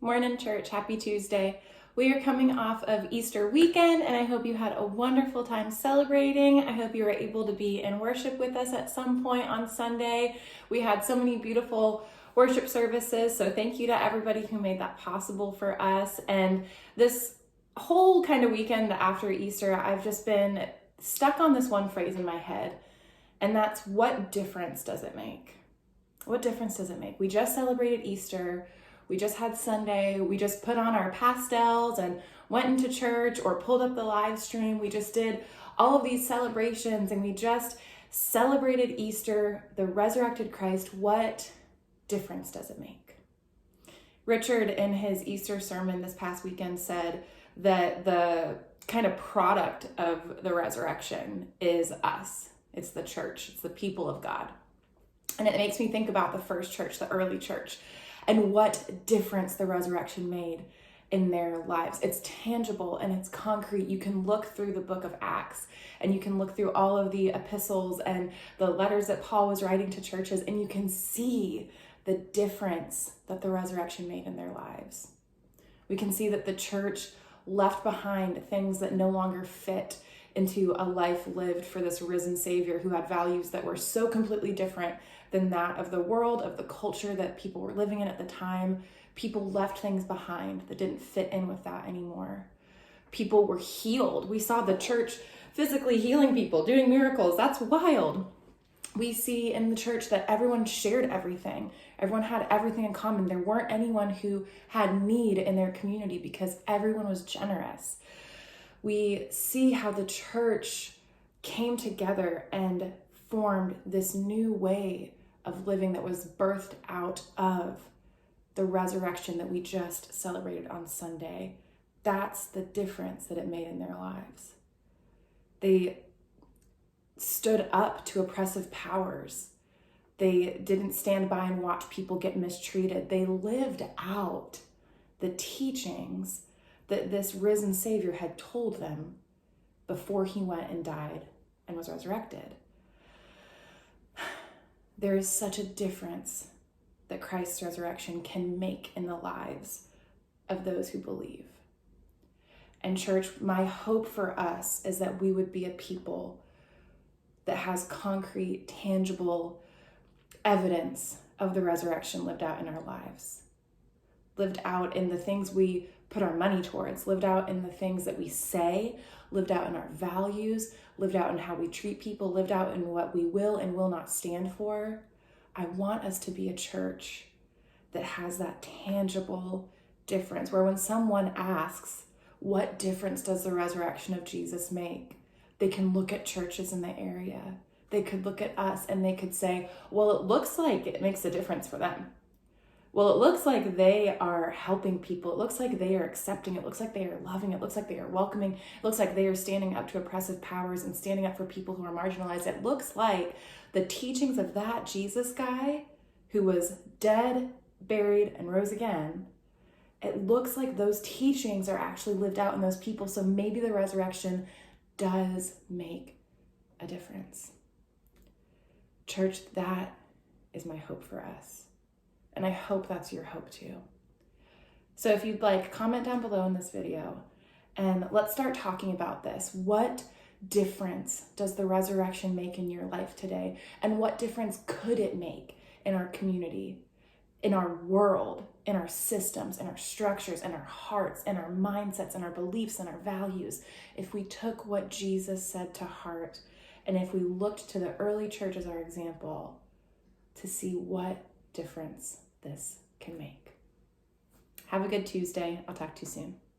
Morning, church. Happy Tuesday. We are coming off of Easter weekend, and I hope you had a wonderful time celebrating. I hope you were able to be in worship with us at some point on Sunday. We had so many beautiful worship services, so thank you to everybody who made that possible for us. And this whole kind of weekend after Easter, I've just been stuck on this one phrase in my head, and that's, what difference does it make? What difference does it make? We just celebrated Easter. We just had Sunday. We just put on our pastels and went into church or pulled up the live stream. We just did all of these celebrations and we just celebrated Easter, the resurrected Christ. What difference does it make? Richard, in his Easter sermon this past weekend, said that the kind of product of the resurrection is us. It's the church. It's the people of God. And it makes me think about the first church, the early church, and what difference the resurrection made in their lives. It's tangible and it's concrete. You can look through the book of Acts and you can look through all of the epistles and the letters that Paul was writing to churches, and you can see the difference that the resurrection made in their lives. We can see that the church left behind things that no longer fit into a life lived for this risen Savior who had values that were so completely different than that of the world, of the culture that people were living in at the time. People left things behind that didn't fit in with that anymore. People were healed. We saw the church physically healing people, doing miracles. That's wild. We see in the church that everyone shared everything. Everyone had everything in common. There weren't anyone who had need in their community because everyone was generous. We see how the church came together and formed this new way of living that was birthed out of the resurrection that we just celebrated on Sunday. That's the difference that it made in their lives. They stood up to oppressive powers. They didn't stand by and watch people get mistreated. They lived out the teachings that this risen Savior had told them before he went and died and was resurrected. There is such a difference that Christ's resurrection can make in the lives of those who believe. And church, my hope for us is that we would be a people that has concrete, tangible evidence of the resurrection lived out in our lives, lived out in the things we put our money towards, lived out in the things that we say, lived out in our values, lived out in how we treat people, lived out in what we will and will not stand for. I want us to be a church that has that tangible difference, where when someone asks, what difference does the resurrection of Jesus make? They can look at churches in the area. They could look at us and they could say, well, it looks like it makes a difference for them. Well, it looks like they are helping people. It looks like they are accepting. It looks like they are loving. It looks like they are welcoming. It looks like they are standing up to oppressive powers and standing up for people who are marginalized. It looks like the teachings of that Jesus guy who was dead, buried, and rose again, it looks like those teachings are actually lived out in those people. So maybe the resurrection does make a difference. Church, that is my hope for us. And I hope that's your hope too. So if you'd like, comment down below in this video and let's start talking about this. What difference does the resurrection make in your life today? And what difference could it make in our community, in our world, in our systems, in our structures, in our hearts, in our mindsets, in our beliefs, and our values, if we took what Jesus said to heart and if we looked to the early church as our example to see what difference this can make. Have a good Tuesday. I'll talk to you soon.